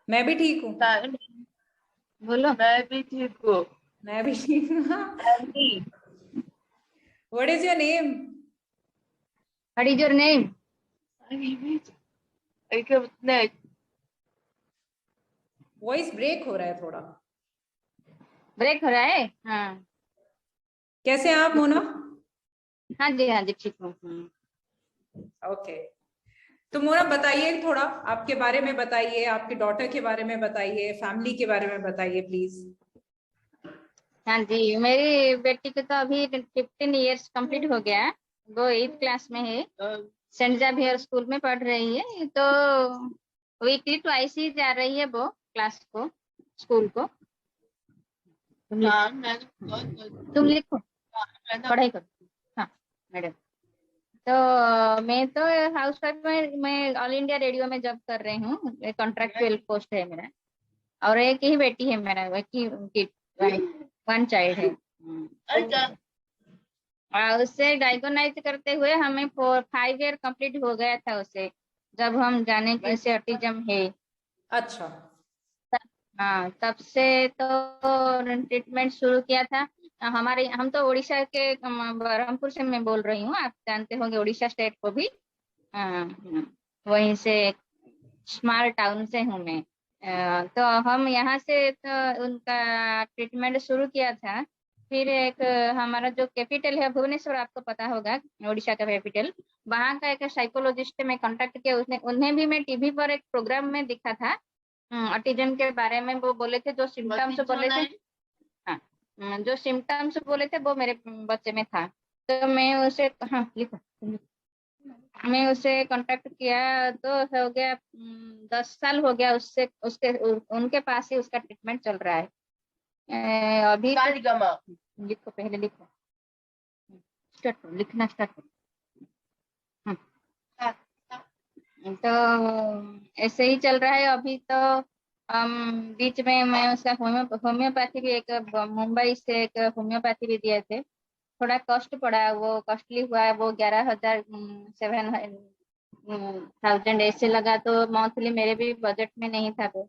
मैं भी ठीक हूँ। बोलो। मैं भी ठीक हूँ। मैं भी ठीक हूँ। What is your name? What is your name? Voice break हो रहा है थोड़ा। ब्रेक हो रहा है? हाँ। कैसे हैं आप मोना? हाँ जी, हाँ जी, ठीक हूँ। ओके। तो मोना बताइए थोड़ा आपके बारे में बताइए, आपकी डॉटर के बारे में बताइए, फैमिली के बारे में बताइए प्लीज। हाँ जी, मेरी बेटी को तो अभी 15 इयर्स कंप्लीट हो गया है। वो 8th क्लास में है। सेंट जेवियर स्कूल में पढ़ रही है। तो वीकली ट्वाइस ही जा रही है वो क्लास को, स्कूल को। तुम लिखो, पढ़ाई करो। हाँ मैडम। तो मैं तो हाउस वाइफ में, मैं ऑल इंडिया रेडियो में जॉब कर रही हूँ। कॉन्ट्रेक्चुअल पोस्ट है मेरा। और एक ही बेटी है मेरा, एक ही उनकी वन चाइल्ड है। और उससे डायगोनाइज करते हुए हमें 5 ईयर कंप्लीट हो गया था उसे, जब हम जाने कि उसे ऑटिज्म है। अच्छा। हाँ, तब से तो ट्रीटमेंट शुरू किया था। हमारे, हम तो उड़ीसा के बरहमपुर से मैं बोल रही हूँ, आप जानते होंगे उड़ीसा स्टेट को भी। हाँ, वहीं से, स्मॉल टाउन से हूँ मैं। तो हम यहाँ से तो उनका ट्रीटमेंट शुरू किया था। फिर एक हमारा जो कैपिटल है भुवनेश्वर, आपको पता होगा, उड़ीसा का कैपिटल, वहाँ का एक साइकोलॉजिस्ट में कांटेक्ट किया। उसने, उन्हें भी मैं टीवी पर एक प्रोग्राम में दिखा था ऑटिज्म के बारे में। वो बोले थे, जो सिम्टम्स बोले थे, हाँ, जो सिम्टम्स बोले थे वो मेरे बच्चे में था। तो मैं उसे, हाँ लिखो, मैं उसे कांटेक्ट किया तो हो गया 10 साल हो गया उससे, उसके उनके पास ही उसका ट्रीटमेंट चल रहा है। अभी तो लिखो, पहले लिखो, स्टार्ट करो, लिखना स्टार्ट करो। तो ऐसे ही चल रहा है अभी तो। बीच में मैं उसका होम्योपैथी भी, एक मुंबई से एक होम्योपैथी भी दिए थे। थोड़ा कॉस्ट पड़ा, वो कॉस्टली हुआ है। वो 11,000 7,000 ऐसे लगा, तो मंथली मेरे भी बजट में नहीं था वो।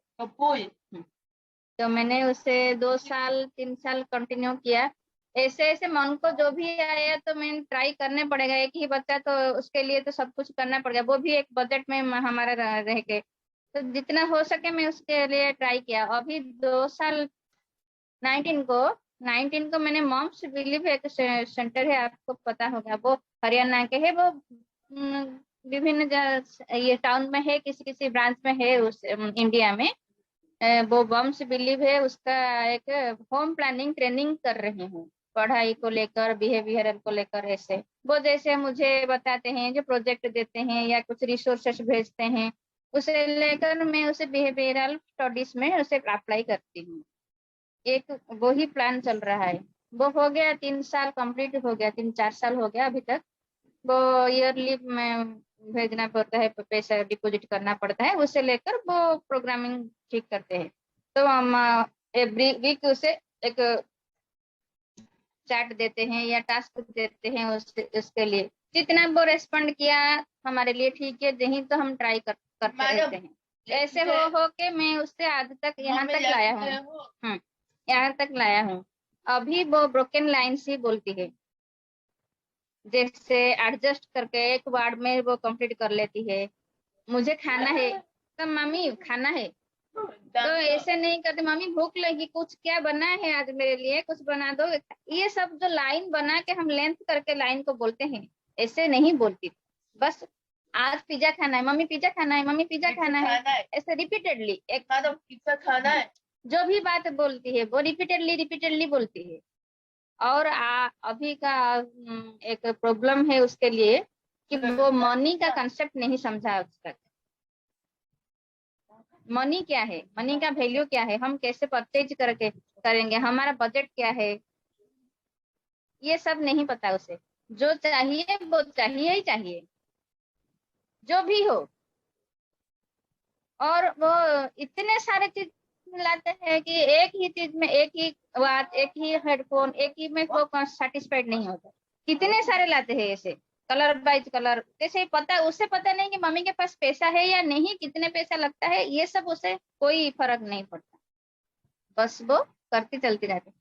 तो मैंने उसे 2 साल 3 साल कंटिन्यू किया। ऐसे ऐसे मन को जो भी आया तो मैं ट्राई करने पड़ेगा, एक ही बच्चा तो उसके लिए तो सब कुछ करना पड़ेगा, वो भी एक बजट में हमारा रह के। तो जितना हो सके मैं उसके लिए ट्राई किया। अभी 2 साल 19 को 19 को मैंने मॉम्स बिलीव एक सेंटर है, आपको पता होगा, वो हरियाणा के है। वो विभिन्न ये टाउन में है, किसी किसी ब्रांच में है उस इंडिया में। वो बम्स बिलीव है उसका। एक होम प्लानिंग ट्रेनिंग कर रही हूँ, पढ़ाई को लेकर, बिहेवियरल को लेकर। ऐसे वो जैसे मुझे बताते हैं, जो प्रोजेक्ट देते हैं या कुछ रिसोर्सेस भेजते हैं, उसे लेकर मैं उसे बिहेवियरल स्टडीज में उसे अप्लाई करती हूँ। एक वो ही प्लान चल रहा है। वो हो गया 3 साल कंप्लीट हो गया, 3 4 साल हो गया अभी तक। वो ईयरली में भेजना पड़ता है, पैसा डिपॉजिट करना पड़ता है, उसे लेकर वो प्रोग्रामिंग ठीक करते हैं। तो हम एवरी वीक उसे एक चैट देते हैं या टास्क देते हैं, उसके लिए जितना वो रेस्पॉन्ड किया हमारे लिए ठीक है, नहीं तो हम ट्राई करते रहते हैं। ऐसे हो के मैं उससे आज तक यहाँ तक लाया हूँ। यहाँ तक लाया हूँ। अभी वो ब्रोकन लाइन्स ही बोलती है, जैसे एडजस्ट करके एक वर्ड में वो कंप्लीट कर लेती है। मुझे खाना है तो मम्मी खाना है, तो ऐसे नहीं करते, मम्मी भूख लगी, कुछ क्या बना है आज मेरे लिए, कुछ बना दो। ये सब जो लाइन बना के हम लेंथ करके लाइन को बोलते हैं, ऐसे नहीं बोलती। बस आज पिज्जा खाना है, मम्मी पिज्जा खाना है, मम्मी पिज्जा खाना है, ऐसे रिपीटेडली एक पिज्जा खाना है। जो भी बात बोलती है वो रिपीटेडली रिपीटेडली बोलती है। और अभी का एक प्रॉब्लम है उसके लिए कि वो मनी का कंसेप्ट नहीं समझा आज तक। मनी क्या है, मनी का वैल्यू क्या है, हम कैसे परचेज करके करेंगे, हमारा बजट क्या है, ये सब नहीं पता उसे। जो चाहिए वो चाहिए ही चाहिए, जो भी हो। और वो इतने सारे चीज लाते हैं कि एक ही चीज में, एक ही बात, एक ही हेडफोन, एक ही में वो सेटिस्फाइड नहीं होता। कितने सारे लाते हैं ऐसे। कलर बाइज कलर, कैसे पता, उसे पता नहीं कि मम्मी के पास पैसा है या नहीं, कितने पैसा लगता है, ये सब उसे कोई फर्क नहीं पड़ता, बस वो करती चलती रहती।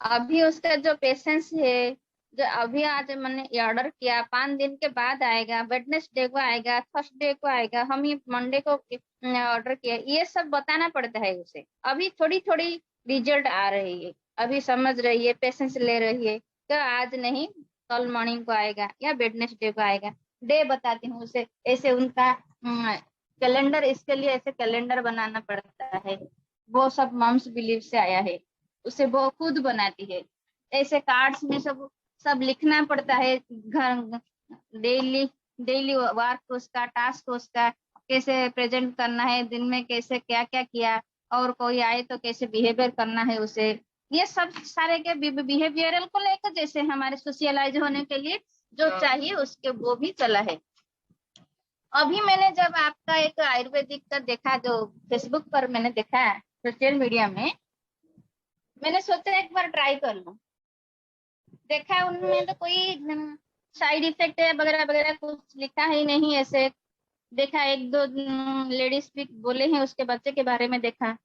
अभी उसका जो पेशेंस है, जो अभी आज मैंने ये ऑर्डर किया 5 दिन के बाद आएगा, वेडनेसडे को आएगा, थर्सडे को आएगा, हम ये मंडे को ऑर्डर किया, ये सब बताना पड़ता है उसे। अभी थोड़ी थोड़ी रिजल्ट आ रही है, अभी समझ रही है, पेशेंस ले रही है कि आज नहीं कल मॉर्निंग को आएगा या वेडनेसडे को आएगा। डे बताती हूँ उसे, ऐसे उनका कैलेंडर, इसके लिए ऐसे कैलेंडर बनाना पड़ता है, वो सब मम्स बिलीव से आया है, उसे वो खुद बनाती है। ऐसे कार्ड्स में सब सब लिखना पड़ता है, घर डेली डेली वर्क उसका, टास्क उसका, कैसे प्रेजेंट करना है, दिन में कैसे क्या क्या किया, और कोई आए तो कैसे बिहेवियर करना है उसे, ये सब सारे के बिहेवियरल को लेकर, जैसे हमारे सोशलाइज होने के लिए जो चाहिए उसके वो भी चला है। अभी मैंने जब आपका एक आयुर्वेदिक का देखा, जो फेसबुक पर मैंने देखा सोशल मीडिया में, मैंने सोचा एक बार ट्राई कर लूं। देखा उनमें तो कोई साइड इफेक्ट है वगैरह वगैरह कुछ लिखा ही नहीं ऐसे। देखा एक दो लेडीज भी बोले हैं उसके बच्चे के बारे में देखा,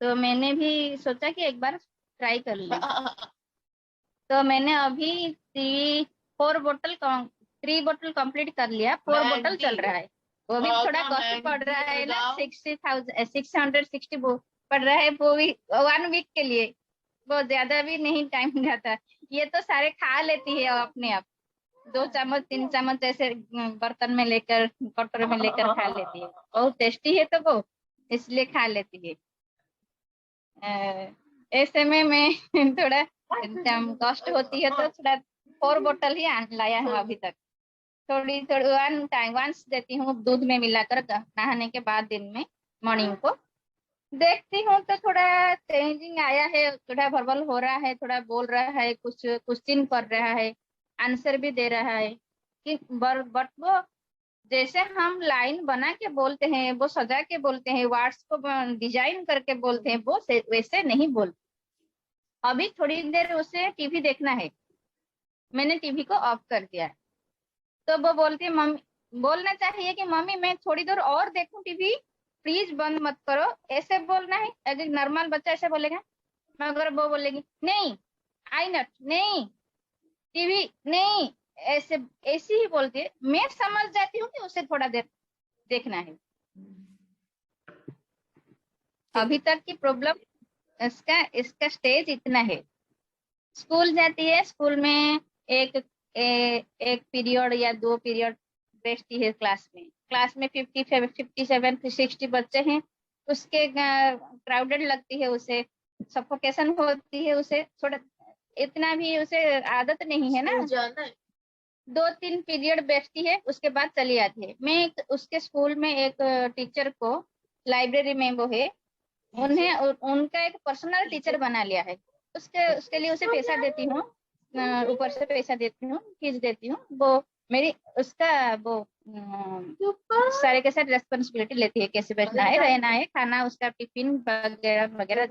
तो मैंने भी सोचा कि एक बार ट्राई कर लूं। तो मैंने अभी 3 बोतल कंप्लीट कर लिया, 4 बोतल चल रहा है, वो भी थोड़ा कॉस्ट पड़ रहा है ना, 660 पड़ रहा है, वो भी 1 वीक के लिए, वो ज्यादा भी नहीं टाइम जाता। ये तो सारे खा लेती है अपने आप, 2 चम्मच 3 चम्मच ऐसे बर्तन में लेकर, कटोरे में लेकर खा लेती है, बहुत टेस्टी है तो वो इसलिए खा लेती है। ऐसे में मैं थोड़ा कॉस्ट होती है तो थोड़ा 4 बोतल ही लाया हूँ अभी तक। थोड़ी थोड़ी वंस देती हूँ दूध में मिलाकर नहाने के बाद दिन में, मॉर्निंग को देखती हूँ तो थोड़ा चेंजिंग आया है, थोड़ा वर्बल हो रहा है, थोड़ा बोल रहा है, कुछ क्वेश्चन कर रहा है, आंसर भी दे रहा है कि बट वो जैसे हम लाइन बना के बोलते हैं, वो सजा के बोलते हैं, वर्ड्स को डिजाइन करके बोलते हैं, वो वैसे नहीं बोलते। अभी थोड़ी देर उसे टीवी देखना है, मैंने टीवी को ऑफ कर दिया, तो वो बोलती है मम्मी, बोलना चाहिए कि मम्मी मैं थोड़ी देर और देखूं टीवी, प्लीज बंद मत करो, ऐसे बोलना है। अगर नॉर्मल बच्चा ऐसे बोलेगा, मगर वो बोलेगी नहीं, आई नॉट, नहीं टीवी नहीं, ऐसे ऐसी ही बोलती है। मैं समझ जाती हूँ कि उसे थोड़ा देर देखना है। अभी तक की प्रॉब्लम इसका स्टेज इतना है। स्कूल जाती है, स्कूल में एक पीरियड या 2 पीरियड बैठती है क्लास में 57 60 बच्चे हैं, उसके क्राउडेड लगती है, उसे सफोकेशन होती है, उसे थोड़ा इतना भी उसे आदत नहीं है ना, 2-3 पीरियड बैठती है, उसके बाद चली आती है। मैं उसके स्कूल में एक टीचर को, लाइब्रेरी में वो है, उनका एक पर्सनल टीचर बना लिया है, उसके लिए उसे पैसा देती हूँ, ऊपर से पैसा देती हूँ, फीस देती हूँ, वो मेरी उसका वो सारे के सारे रेस्पॉन्सिबिलिटी लेती है, कैसे बैठना है, रहना है, खाना, उसका टिफिन वगैरह वगैरह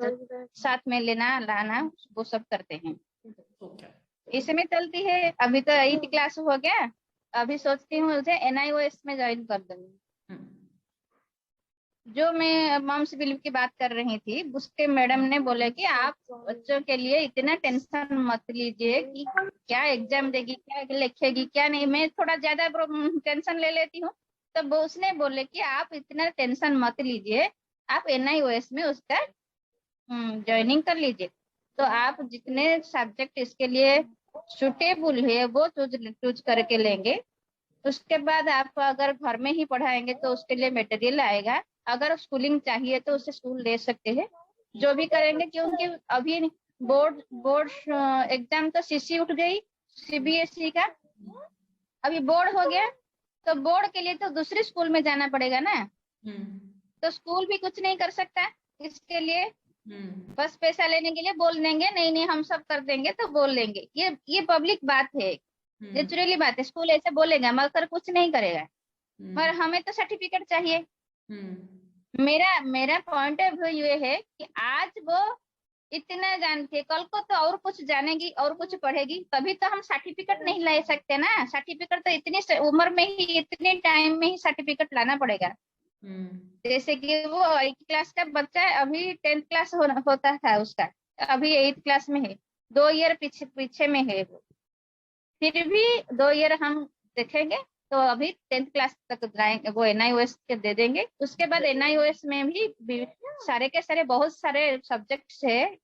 साथ में लेना लाना, वो सब करते हैं। इसमें चलती है। अभी तो 8th क्लास हो गया, अभी सोचती हूँ उसे NIOS में ज्वाइन कर दूंगी। जो मैं मॉम्स बिलीव की बात कर रही थी, उसके मैडम ने बोले कि आप बच्चों के लिए इतना टेंशन मत लीजिए कि क्या एग्जाम देगी, क्या लिखेगी, क्या नहीं, मैं थोड़ा ज्यादा टेंशन ले लेती हूँ। तो वो उसने बोले कि आप इतना टेंशन मत लीजिए, आप NIOS में उसका ज्वाइनिंग कर लीजिए, तो आप जितने सब्जेक्ट इसके लिए सुटेबल है वो चूज करके लेंगे। उसके बाद आप अगर घर में ही पढ़ाएंगे तो उसके लिए मटेरियल आएगा, अगर स्कूलिंग चाहिए तो उसे स्कूल ले सकते हैं, जो भी करेंगे। क्योंकि अभी बोर्ड एग्जाम तो CC उठ गई, CBSE का अभी बोर्ड हो गया, तो बोर्ड के लिए तो दूसरे स्कूल में जाना पड़ेगा ना, तो स्कूल भी कुछ नहीं कर सकता इसके लिए, बस पैसा लेने के लिए बोल देंगे नहीं नहीं हम सब कर देंगे, तो बोल लेंगे। ये पब्लिक बात है, नेचुरली बात है, स्कूल ऐसे बोलेगा मगर कुछ नहीं करेगा, पर हमें तो सर्टिफिकेट चाहिए। मेरा पॉइंट ऑफ व्यू ये है कि आज वो इतना जानती है, कल को तो और कुछ जानेगी और कुछ पढ़ेगी, तभी तो हम सर्टिफिकेट नहीं ले सकते ना। सर्टिफिकेट तो इतनी उम्र में ही, इतने टाइम में ही सर्टिफिकेट लाना पड़ेगा। जैसे कि वो 8 क्लास का बच्चा है, अभी 10th क्लास होता था उसका, अभी 8 क्लास में है, 2 ईयर पीछे पीछे में है वो। फिर भी 2 ईयर हम देखेंगे तो अभी 10th क्लास तक जाएंगे, वो NIOS के दे देंगे। उसके बाद NIOS में भी सारे के सारे बहुत सारे सब्जेक्ट्स है,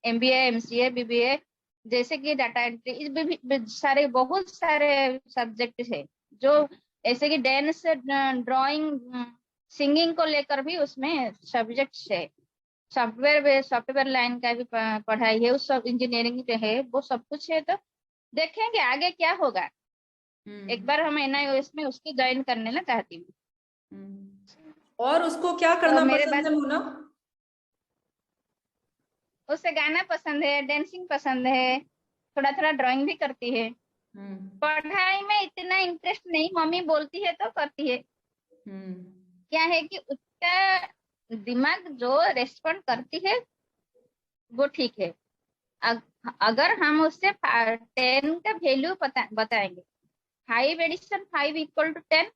MBA MCA BBA, जैसे कि डाटा एंट्री, सारे बहुत सारे सब्जेक्ट है जो ऐसे कि डांस, ड्राइंग, सिंगिंग को लेकर भी उसमें सब्जेक्ट्स है। सॉफ्टवेयर लाइन का भी पढ़ाई है, उस सब इंजीनियरिंग है, वो सब कुछ है। तो देखेंगे आगे क्या होगा। एक बार हम NIOS में उसकी ज्वाइन करने ना चाहती हूँ। और उसको क्या करना तो मेरे पसंद है मोना? उसे गाना पसंद है, डांसिंग पसंद है, थोड़ा थोड़ा ड्राइंग भी करती है। पढ़ाई में इतना इंटरेस्ट नहीं, मम्मी बोलती है तो करती है। क्या है कि उसका दिमाग जो रेस्पॉन्ड करती है वो ठीक है। अगर हम उससे 10 का वैल्यू बताएंगे, 5 एडिशन 5 इक्वल टू 10,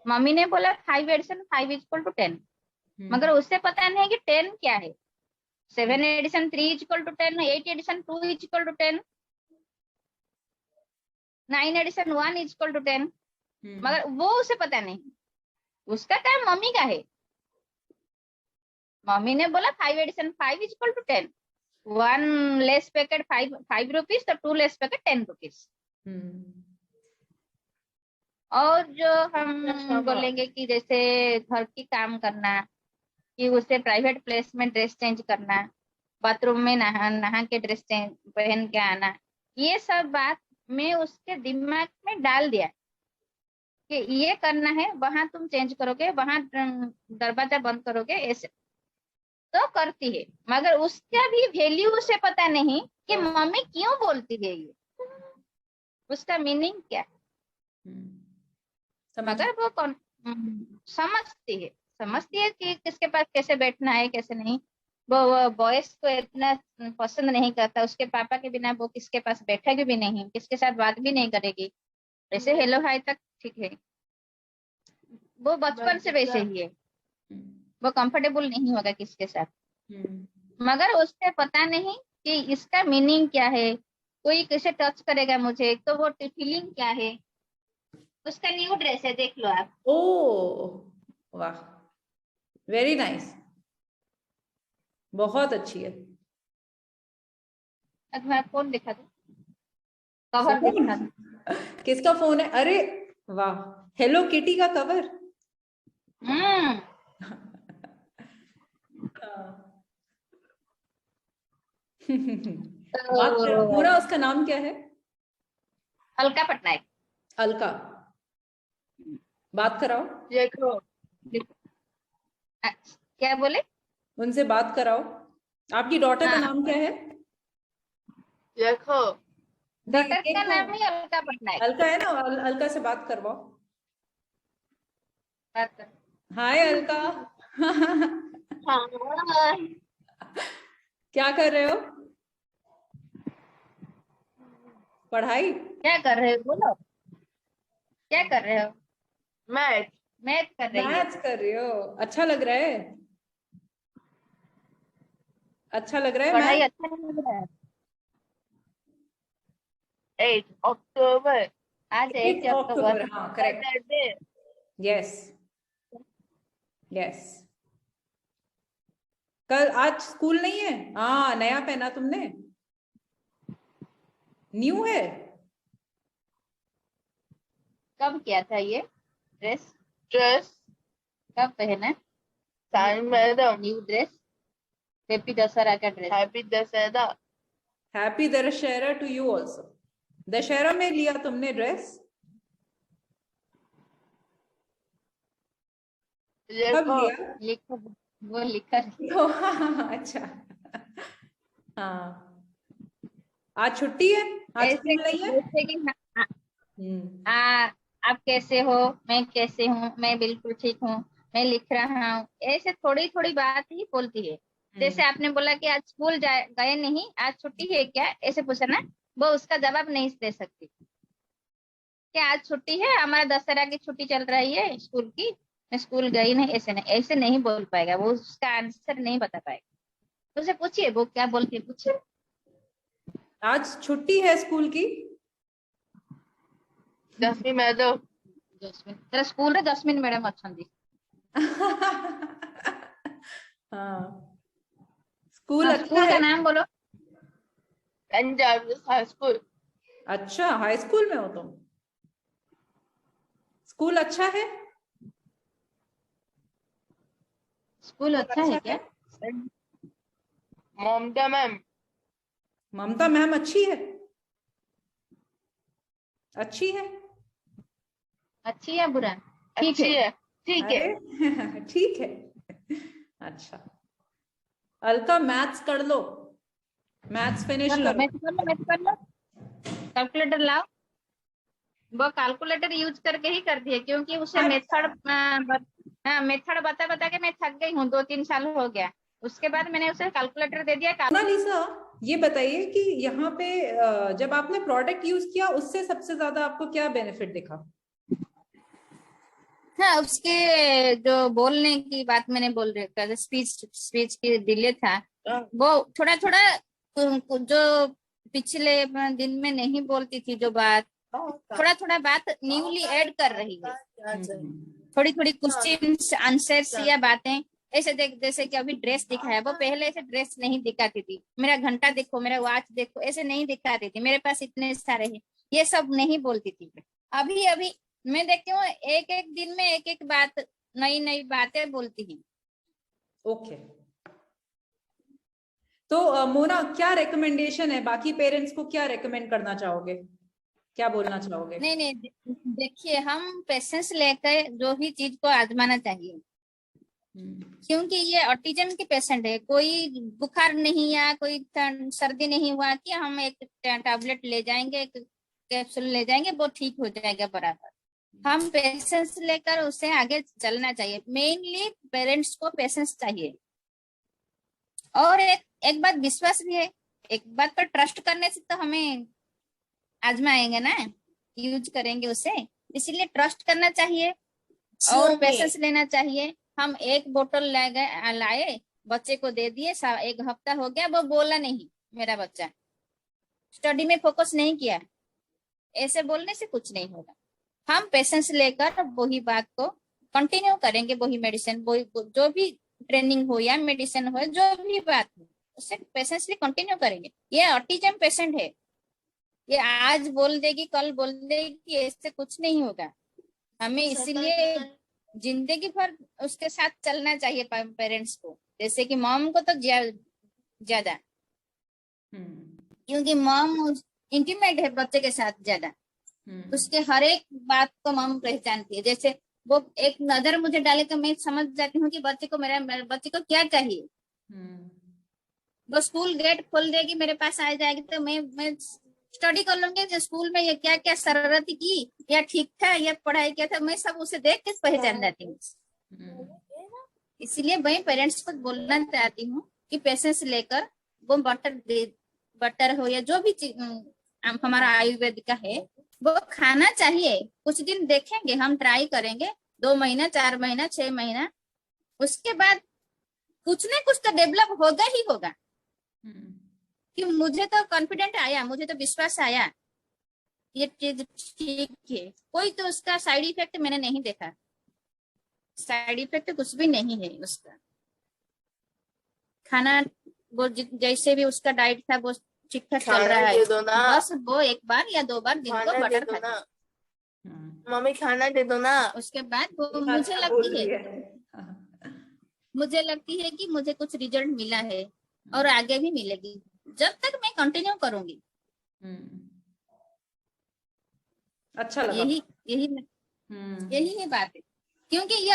मम्मी ने बोला 5 एडिशन 5 इक्वल टू 10, मगर उससे पता नहीं है कि 10 क्या है। 7 addition 3 equal to 10, 8 addition 2 equal to 10, 9 addition 1 equal to 10, मगर वो उसे पता नहीं। उसका काम मम्मी का है। मम्मी ने बोला 5 addition 5 equal to 10, 1 less packet 5 rupees, तो 2 लेस पैकेट 10 रुपीज। और जो हम बोलेंगे कि जैसे घर की काम करना, कि उसे प्राइवेट प्लेस में ड्रेस चेंज करना, बाथरूम में नहा के ड्रेस चेंज पहन के आना, ये सब बात मैं उसके दिमाग में डाल दिया कि ये करना है, वहां तुम चेंज करोगे, वहां दरवाजा बंद करोगे, ऐसे तो करती है। मगर उसका भी वैल्यू उसे पता नहीं कि मम्मी क्यों बोलती है ये, उसका मीनिंग क्या है। मगर वो समझती है कि किसके पास कैसे बैठना है कैसे नहीं। वो बॉयज को इतना पसंद नहीं करता, उसके पापा के बिना वो किसके पास बैठेगी भी नहीं, किसके साथ बात भी नहीं करेगी। वैसे हेलो हाय तक ठीक है, वो बचपन से वैसे ही है, वो कंफर्टेबल नहीं होगा किसके साथ। मगर उससे पता नहीं कि इसका मीनिंग क्या है, कोई कैसे टच करेगा मुझे तो वो फीलिंग क्या है। उसका न्यू ड्रेस है, देख लो आप। ओह वाह, वेरी नाइस, बहुत अच्छी है। तुम्हारा फोन दिखा दो, कवर दिखा दो। किसका फोन है? अरे वाह, हेलो किटी का कवर। बात करो पूरा, उसका नाम क्या है? अलका पटनायक। अलका, बात कराओ। देखो क्या बोले? उनसे बात कराओ। आपकी डॉटर का नाम क्या है? देखो डॉटर का देखो, नाम ही अलका पटनायक। अलका है ना, अलका से बात करवाओ। बात कर। हाय अलका। हाँ। क्या कर रहे हो? पढ़ाई? क्या कर रहे हो बोलो, क्या कर रहे हो? मैथ। मैथ कर रही है। मैथ्स कर रही हो, अच्छा लग रहा है? अच्छा लग रहा है पढ़ाई मैथ? अच्छा नहीं लग रहा है। 8 अक्टूबर, आज 8 अक्टूबर। हाँ करेक्ट, यस यस। कल, आज स्कूल नहीं है? हाँ, नया पहना तुमने, न्यू है। कब किया था ये ड्रेस कब पहना? Madam new dress, happy Dussehra का dress. Happy Dussehra. Happy Dussehra to you also. Dussehra में लिया तुमने ड्रेस? कब लिया? लिखो, वो लिखा। अच्छा, हाँ। आज छुट्टी है, आज ऐसे स्कूल नहीं है? जैसे कि आप कैसे हो, मैं कैसे हूँ, मैं बिल्कुल ठीक हूँ, मैं लिख रहा हूँ, ऐसे थोड़ी थोड़ी बात ही बोलती है। जैसे आपने बोला कि आज स्कूल गए नहीं, आज छुट्टी है क्या, ऐसे पूछा ना, वो उसका जवाब नहीं दे सकती कि आज छुट्टी है, हमारा दशहरा की छुट्टी चल रही है स्कूल की, मैं स्कूल गई नहीं, ऐसे नहीं बोल पाएगा, वो उसका आंसर नहीं बता पाएगा। तो उसे पूछिए वो क्या बोलती है, पूछिए। आज छुट्टी है स्कूल की। जस्मिन मैडम, जस्मिन तेरा स्कूल रे जस्मिन मैडम अच्छा दी। हाँ, स्कूल अच्छा स्कूल का है। नाम बोलो। Punjab high school. अच्छा, हाई स्कूल में हो तुम। स्कूल अच्छा है। स्कूल अच्छा है क्या? ममता मैम। ममता मैम अच्छी है। अच्छी है। अच्छी है बुरा? ठीक है, ठीक है। अरे ठीक है। अच्छा, अलका मैथ्स कर लो, मैथ्स फिनिश कर लो, कर मैं लो। कर लो, मैं कर लो। कैलकुलेटर लाओ। वो कैलकुलेटर यूज करके ही कर दिए, क्योंकि उसे मेथड बता बता के मैं थक गई हूँ, 2-3 साल हो गया। उसके बाद मैंने उसे कैलकुलेटर दे दिया। मोनालिसा, ये बताइए कि यहाँ पे जब आपने प्रोडक्ट यूज किया उससे सबसे ज्यादा आपको क्या बेनिफिट दिखा? हाँ, उसके जो बोलने की बात मैंने बोल रही, स्पीच स्पीच की डिले था, वो थोड़ा थोड़ा जो पिछले दिन में नहीं बोलती थी जो बात, थोड़ा थोड़ा बात न्यूली ऐड कर रही है। थोड़ी थोड़ी क्वेश्चंस आंसर्स या बातें ऐसे देख, जैसे कि अभी ड्रेस दिखाया, वो पहले ऐसे ड्रेस नहीं दिखाती थी, मेरा घंटा देखो, मेरा वॉच देखो, ऐसे नहीं दिखाती थी, मेरे पास इतने सारे हैं, ये सब नहीं बोलती थी। अभी अभी मैं देखती हूँ एक एक दिन में एक एक बात, नई नई बातें बोलती है। ओके, तो मोना, क्या रिकमेंडेशन है, बाकी पेरेंट्स को क्या रिकमेंड करना चाहोगे, क्या बोलना चाहोगे? नहीं नहीं, देखिए, हम पेशेंस लेकर जो भी चीज को आजमाना चाहिए, क्योंकि ये ऑटिज्म के पेशेंट है, कोई बुखार नहीं या कोई सर्दी नहीं हुआ कि हम एक टैबलेट ले जाएंगे, एक कैप्सूल ले जाएंगे, वो ठीक हो जाएगा बराबर। हम पेशेंस लेकर उसे आगे चलना चाहिए, मेनली पेरेंट्स को पेशेंस चाहिए। और एक बात विश्वास भी है, एक बात पर ट्रस्ट करने से तो हमें आजमाएंगे ना, यूज करेंगे उसे, इसलिए ट्रस्ट करना चाहिए और पेशेंस लेना चाहिए। हम एक बोतल लाए, बच्चे को दे दिए, 1 हफ्ता हो गया, वो बोला नहीं, मेरा बच्चा स्टडी में फोकस नहीं किया, ऐसे बोलने से कुछ नहीं होगा। हम पेशेंस लेकर वही बात को कंटिन्यू करेंगे, वही मेडिसिन, वही जो भी ट्रेनिंग हो या मेडिसिन हो, जो भी बात हो, उसे पेशेंसली कंटिन्यू करेंगे। ये ऑटिज्म पेशेंट है, ये आज बोल देगी कल बोल देगी, ऐसे कुछ नहीं होगा। हमें इसीलिए जिंदगी भर उसके साथ चलना चाहिए पेरेंट्स को, जैसे कि मॉम को तो ज्यादा, क्योंकि मॉम इंटीमेट है बच्चे के साथ ज्यादा, उसके हर एक बात को मॉम पहचानती है। जैसे वो एक नजर मुझे डाले तो मैं समझ जाती हूँ कि बच्चे को मेरे बच्चे को क्या चाहिए। वो स्कूल गेट खोल देगी, मेरे पास आ जाएगी, तो मैं स्टडी कर लूंगी कि स्कूल में ये क्या क्या शरारती की, या ठीक था, या पढ़ाई किया था, मैं सब उसे देख के पहचान जाती हूँ। इसीलिए मैं पेरेंट्स को बोलना चाहती हूँ कि पेशेंस लेकर वो बटर हो या जो भी चीज हमारा आयुर्वेद का है, वो खाना चाहिए। कुछ दिन देखेंगे, हम ट्राई करेंगे, 2 महीना, 4 महीना, 6 महीना, उसके बाद कुछ ना कुछ तो डेवलप होगा ही होगा। कि मुझे तो कॉन्फिडेंट आया, मुझे तो विश्वास आया ये चीज ठीक है, कोई तो उसका साइड इफेक्ट मैंने नहीं देखा, साइड इफेक्ट कुछ भी नहीं है उसका। खाना वो जैसे भी उसका डाइट था वो ठीक ठाक चल रहा है, बस वो 1 बार या 2 बार दिन को बटर खाती है। मम्मी खाना दे दो ना। उसके बाद वो मुझे लगती है कि मुझे कुछ रिजल्ट मिला है और आगे भी मिलेगी, जब तक मैं कंटिन्यू करूंगी। अच्छा लगा। यही है बात है, क्योंकि ये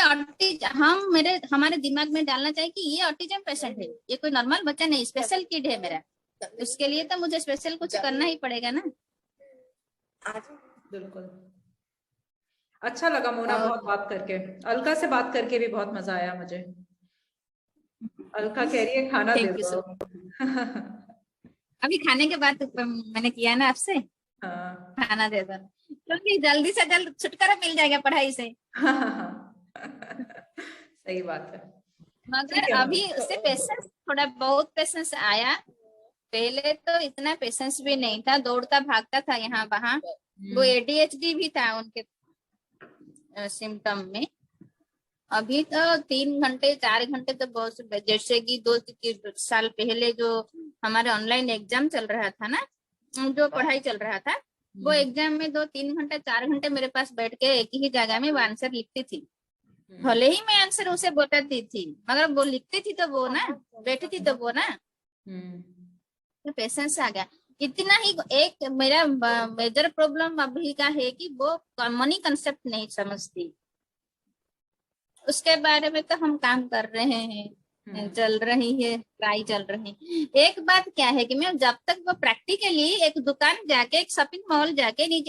हमारे दिमाग में डालना चाहिए कि ये ऑटिज्म पेशेंट है, ये कोई नॉर्मल बच्चा नहीं, स्पेशल किड है मेरा, उसके लिए तो मुझे स्पेशल कुछ करना ही पड़ेगा ना। बिल्कुल, अच्छा लगा मोना बहुत बात करके, अलका से बात करके भी बहुत मजा आया मुझे। अलका कह रही है खाना दे थैंक यू दो। सो अभी खाने के बाद मैंने किया ना आपसे, हाँ। खाना दे दो, क्योंकि जल्दी से जल्द छुटकारा मिल जाएगा पढ़ाई से। सही बात है। मगर ठीक है अभी मैम। उससे पेशेंस, थोड़ा बहुत पेशेंस आया। पहले तो इतना पेशेंस भी नहीं था, दौड़ता भागता था यहाँ वहाँ। वो एडीएचडी भी था उनके सिम्टम में। अभी तो 3 घंटे 4 घंटे तो बहुत, जैसे कि 2 साल पहले जो हमारे ऑनलाइन एग्जाम चल रहा था ना, जो पढ़ाई चल रहा था, वो एग्जाम में 2-3 घंटे 4 घंटे मेरे पास बैठ के एक ही जगह में वो आंसर लिखती थी। भले ही मैं आंसर उसे बताती थी, मगर वो लिखती थी तो वो ना, बैठी थी तो वो ना, तो पेशेंस आ गया। इतना ही एक मेरा मेजर प्रॉब्लम अभी का है कि वो मनी कंसेप्ट नहीं समझती। उसके बारे में तो हम काम कर रहे हैं, चल रही है, ट्राई चल रही है। एक बात क्या है कि मैं जब तक वो प्रैक्टिकली एक दुकान जाके, एक शॉपिंग मॉल जाके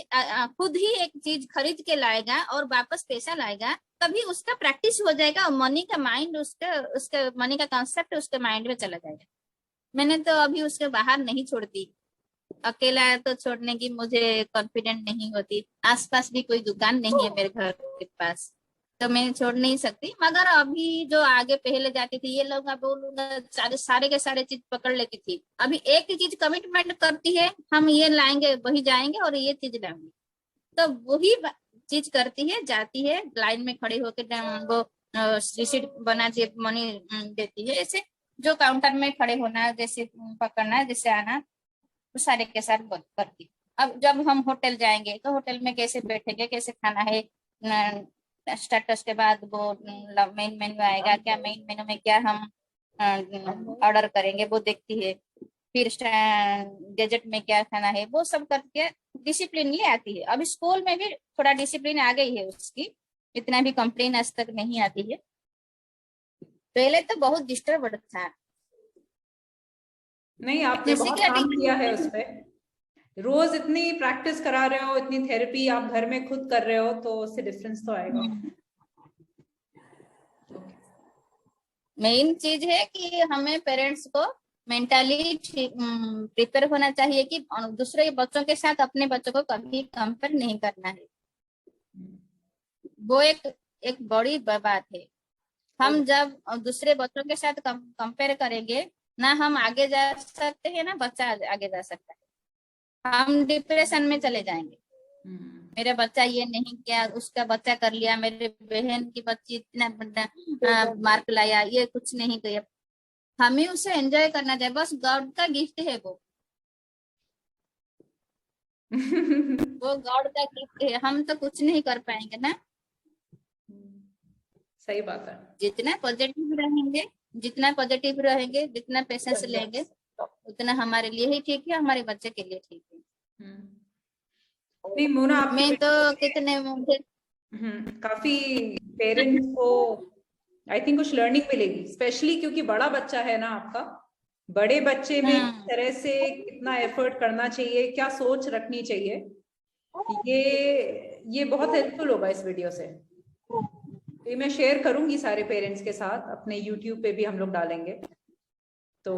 खुद ही एक चीज खरीद के लाएगा और वापस पैसा लाएगा, तभी उसका प्रैक्टिस हो जाएगा और मनी का माइंड, उसके मनी का कॉन्सेप्ट उसके माइंड में चला जाएगा। मैंने तो अभी उसके बाहर नहीं छोड़ती, अकेला तो छोड़ने की मुझे कॉन्फिडेंट नहीं होती। आसपास भी कोई दुकान नहीं है मेरे घर के पास, तो मैं छोड़ नहीं सकती। मगर अभी जो आगे पहले जाती थी, ये लोग बोलूंगा सारे के सारे चीज पकड़ लेती थी। अभी एक ही चीज कमिटमेंट करती है, हम ये लाएंगे, वही जाएंगे और ये चीज लाएंगे, तो वही चीज करती है, जाती है लाइन में खड़े होकर, वो रिसीट बना मनी देती है। ऐसे जो काउंटर में खड़े होना, जैसे पकड़ना, जैसे आना, वो सारे के साथ करती। अब जब हम होटल जाएंगे तो होटल में कैसे बैठेंगे, कैसे खाना है, स्टार्टर्स के बाद वो मेन मेन्यू आएगा, क्या मेन मेन्यू में क्या हम ऑर्डर करेंगे वो देखती है। फिर गैजेट में क्या खाना है वो सब करके डिसिप्लिन ले आती है। अभी स्कूल में भी थोड़ा डिसिप्लिन आ गई है उसकी, इतना भी कंप्लेन आज तक नहीं आती है। पहले तो बहुत डिस्टर्ब था। नहीं, आपने जैसे बहुत कि काम किया है अभी उस पे। रोज इतनी प्रैक्टिस करा रहे हो, इतनी थेरेपी आप घर में खुद कर रहे हो, तो उससे डिफरेंस तो आएगा। मेन चीज है कि हमें पेरेंट्स को मेंटली प्रिपेयर होना चाहिए कि दूसरे बच्चों के साथ अपने बच्चों को कभी कंपेयर नहीं करना है। वो एक बड़ी बात है। हम जब दूसरे बच्चों के साथ कंपेयर करेंगे, ना हम आगे जा सकते हैं ना बच्चा आगे जा सकता है। हम डिप्रेशन में चले जाएंगे। मेरा बच्चा ये नहीं किया, उसका बच्चा कर लिया, मेरे बहन की बच्ची इतना मार्क लाया, ये कुछ नहीं किया। हमें उसे एंजॉय करना चाहिए, बस गॉड का गिफ्ट है वो। वो गॉड का गिफ्ट है, हम तो कुछ नहीं कर पाएंगे ना। सही बात है। जितना पॉजिटिव रहेंगे, जितना पॉजिटिव रहेंगे, जितना पेशेंस लेंगे, उतना हमारे लिए ही ठीक है, हमारे बच्चे के लिए ठीक है। नहीं मोना, आपकी मैं तो कितने काफी पेरेंट्स को आई थिंक कुछ लर्निंग मिलेगी, स्पेशली क्योंकि बड़ा बच्चा है ना आपका। बड़े बच्चे में किस तरह से कितना एफर्ट करना चाहिए, क्या सोच रखनी चाहिए, ये बहुत हेल्पफुल होगा इस वीडियो से। ये मैं शेयर करूंगी सारे पेरेंट्स के साथ, अपने यूट्यूब पे भी हम लोग डालेंगे, तो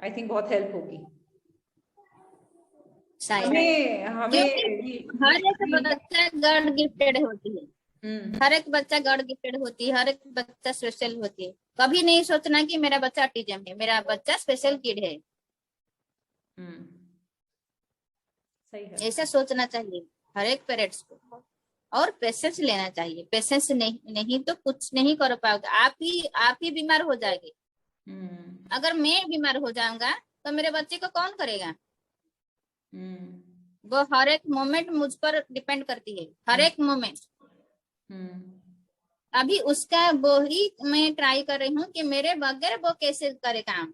आई थिंक बहुत हेल्प होगी। हमें हर एक बच्चा गॉड गिफ्टेड होती है, हर एक बच्चा गॉड गिफ्टेड होती है, हर एक बच्चा स्पेशल होती है। कभी नहीं सोचना कि मेरा बच्चा ऑटिज्म है, मेरा बच्चा स्पेशल किड है। सही है। ऐसा सोचना चाहिए हर एक पेरेंट्स को, और पेशेंस लेना चाहिए। पेशेंस नहीं तो कुछ नहीं कर पाओगे, आप ही बीमार हो जाएंगे। अगर मैं बीमार हो जाऊंगा तो मेरे बच्चे को कौन करेगा? वो हर एक मोमेंट मुझ पर डिपेंड करती है, हर एक मोमेंट। अभी उसका वो ही मैं ट्राई कर रही हूँ कि मेरे बगैर वो कैसे करे काम।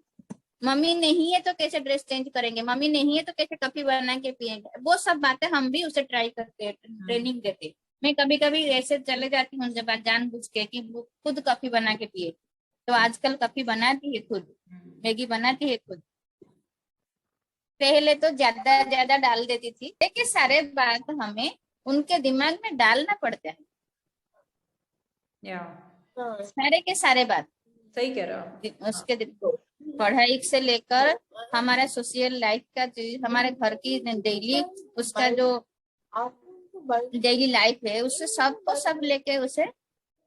मम्मी नहीं है तो कैसे ड्रेस चेंज करेंगे, मम्मी नहीं है तो कैसे कॉफी बना के पियेंगे, वो सब बातें हम भी उसे ट्राई करते हैं, ट्रेनिंग देते। मैं कभी कभी ऐसे चले जाती हूँ जब जानबूझ के कि वो खुद कॉफी बना के पिए, तो आजकल कॉफी बनाती है खुद, मैगी बनाती है खुद। पहले तो ज्यादा डाल देती थी, लेकिन सारे बात हमें उनके दिमाग में डालना पड़ता है, सारे के सारे बात। सही कह रहे हो आप। उसके पढ़ाई से लेकर हमारा सोशल लाइफ का चीज, हमारे घर की डेली उसका जो डेली लाइफ है, उससे सबको सब लेके उसे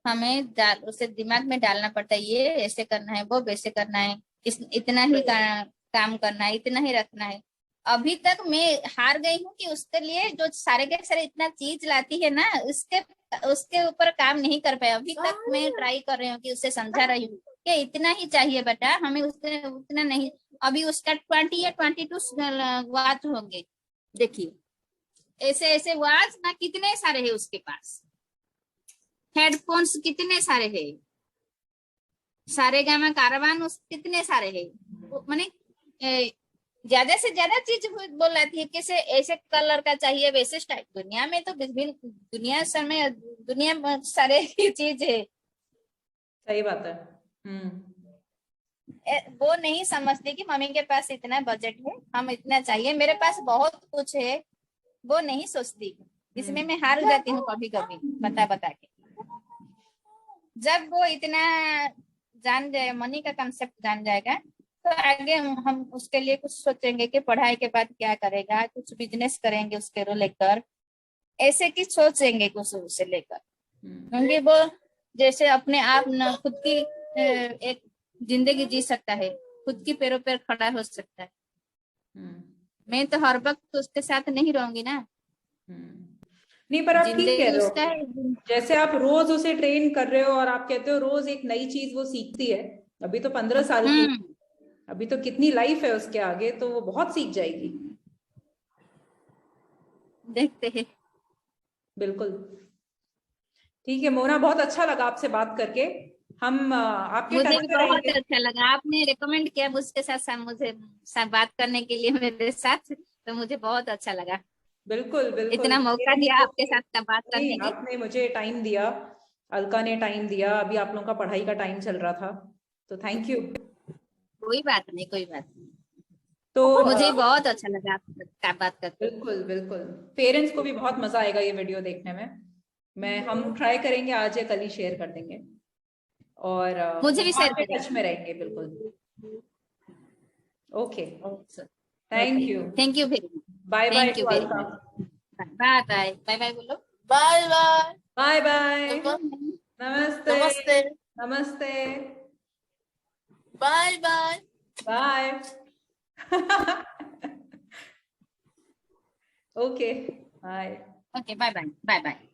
हमें उसे दिमाग में डालना पड़ता है, ये ऐसे करना है, वो वैसे करना है, इतना ही काम करना है, इतना ही रखना है। अभी तक मैं हार गई हूँ कि उसके लिए जो सारे के सारे इतना चीज लाती है ना, उसके ऊपर काम नहीं कर पाए। अभी तक मैं ट्राई कर रही हूँ कि उसे समझा रही हूँ कि इतना ही चाहिए बेटा, हमें उससे उतना नहीं। अभी उसका 20 या 22 वाच होंगे, देखिए ऐसे ऐसे वाच ना कितने सारे है उसके पास, हेडफोन्स कितने सारे है, सारे गामा कारवान कितने सारे है। माने ज्यादा से ज्यादा चीज बोल रही थी, कैसे ऐसे कलर का चाहिए, वैसे स्टाइल। दुनिया में तो दुनिया समय दुनिया में सारे चीज है। सही बात है। वो नहीं समझती कि मम्मी के पास इतना बजट है, हम इतना चाहिए, मेरे पास बहुत कुछ है, वो नहीं सोचती। इसमें मैं हार जाती हूँ कभी कभी बता बता के। जब वो इतना जान जाए, मनी का कंसेप्ट जान जाएगा, तो आगे हम उसके लिए कुछ सोचेंगे कि पढ़ाई के बाद क्या करेगा, कुछ बिजनेस करेंगे उसके रो लेकर, ऐसे की सोचेंगे कुछ उसे लेकर। क्योंकि वो जैसे अपने आप न खुद की एक जिंदगी जी सकता है, खुद की पैरों पर खड़ा हो सकता है। मैं तो हर वक्त उसके साथ नहीं रहूंगी ना। नहीं, पर आप ठीक कह जिंदगी रहे उसका हो। है। जैसे आप रोज उसे ट्रेन कर रहे हो और आप कहते हो रोज एक नई चीज वो सीखती है। अभी तो 15 साल की, अभी तो कितनी लाइफ है उसके आगे, तो वो बहुत सीख जाएगी। देखते हैं। बिल्कुल ठीक है मोना, बहुत अच्छा लगा आपसे बात करके। हम आपके मुझे टच भी में बहुत रहेंगे। अच्छा लगा, आपने रिकमेंड किया उसके साथ मुझे बात करने के लिए मेरे साथ, तो मुझे बहुत अच्छा लगा। बिल्कुल बिल्कुल। इतना मौका दिया आपके साथ का बात नहीं, करने की। आपने मुझे टाइम दिया, अलका ने टाइम दिया, अभी आप लोगों का पढ़ाई का टाइम चल रहा था, तो थैंक यू। कोई बात नहीं, कोई बात नहीं। तो मुझे बहुत अच्छा लगा आपका बात करके। बिल्कुल बिल्कुल, पेरेंट्स को भी बहुत मजा आएगा ये वीडियो देखने में हम ट्राई करेंगे आज या कल ही शेयर कर देंगे, और मुझे भी शेयर आपके टच में करेंगे। रहेंगे बिल्कुल। Okay, thank okay, you. Thank you very much. Bye bye thank you too very Alka. Much. Bye bye, bye bye बोलो। Bye bye. Bye bye. नमस्ते। नमस्ते। नमस्ते। Bye bye. Bye. Okay, bye. Okay, bye bye, bye bye.